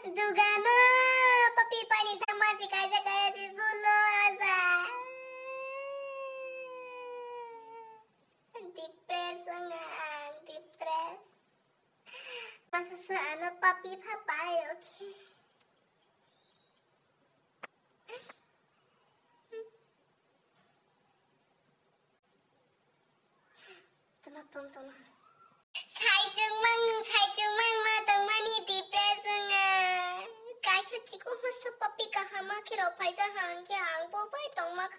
Duga mo, papipanita mo si Kaja kaya si Sulo, asa. Depress nga, depress. Masa sa ano, papi, papay, okay? Tumapong tuma. 살증망 마당만이 디프레스는 가셔지고 호수 뽀삐가 하마키로 발자한 게 안 뽑아야 똥막